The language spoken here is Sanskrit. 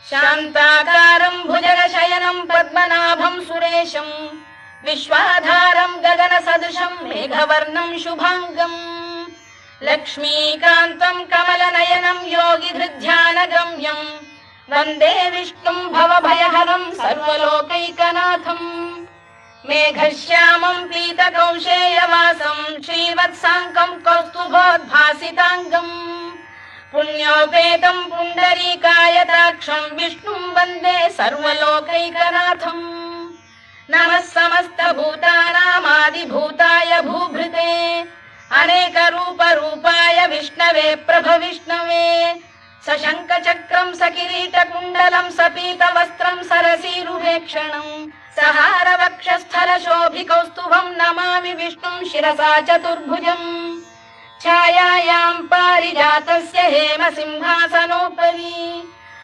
शान्ताकारं भुजगशयनं पद्मनाभं सुरेशं विश्वाधारं गगनसदृशं मेघवर्णं शुभांगं लक्ष्मीकान्तं कमलनयनं योगिहृद्ध्यानगम्यं वन्दे विष्णुं भवभयहरं सर्वलोकैकनाथं मेघश्यामं पीतकौशेयवासं श्रीवत्साङ्कं कौस्तुभोद्भासिताङ्गम् पुण्योपेतं पुण्डरीकायताक्षं विष्णुं वन्दे सर्वलोकैकनाथम् नमः समस्तभूतानामादिभूताय भूभृते अनेकरूपरूपाय विष्णवे प्रभविष्णवे सशङ्खचक्रं सकिरीटकुण्डलं सपीतवस्त्रं सरसीरुहेक्षणं सहारवक्षस्थलशोभिकौस्तुभं नमामि विष्णुं शिरसा चतुर्भुजम् छायायां पारिजातस्य हेमसिंहासनोपरि